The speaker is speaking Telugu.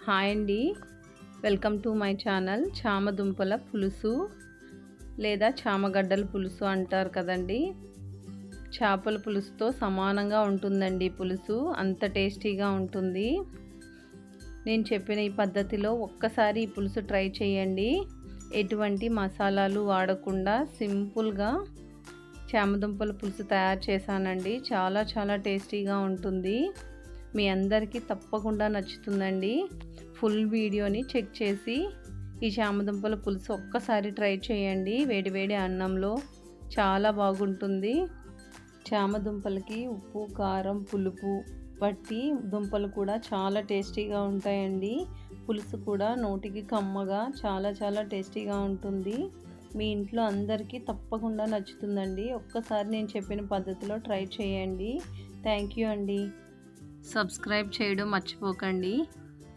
హాయ్ అండి, వెల్కమ్ టు మై ఛానల్. చామదుంపల పులుసు లేదా చామగడ్డల పులుసు అంటారు కదండి. చేపల పులుసుతో సమానంగా ఉంటుందండి. పులుసు అంత టేస్టీగా ఉంటుంది. నేను చెప్పిన ఈ పద్ధతిలో ఒక్కసారి ఈ పులుసు ట్రై చేయండి. ఎటువంటి మసాలాలు వాడకుండా సింపుల్గా చామదుంపల పులుసు తయారు చేశానండి. చాలా టేస్టీగా ఉంటుంది. మీ అందరికీ తప్పకుండా నచ్చుతుందండి. ఫుల్ వీడియోని చెక్ చేసి ఈ చామదుంపల పులుసు ఒక్కసారి ట్రై చేయండి. వేడివేడి అన్నంలో చాలా బాగుంటుంది. చామదుంపలకి ఉప్పు, కారం, పులుపు పట్టి దుంపలు కూడా చాలా టేస్టీగా ఉంటాయండి. పులుసు కూడా నోటికి కమ్మగా చాలా టేస్టీగా ఉంటుంది. మీ ఇంట్లో అందరికీ తప్పకుండా నచ్చుతుందండి. ఒక్కసారి నేను చెప్పిన పద్ధతిలో ట్రై చేయండి. థ్యాంక్ యూ అండి. సబ్స్క్రైబ్ చేయడం మర్చిపోకండి.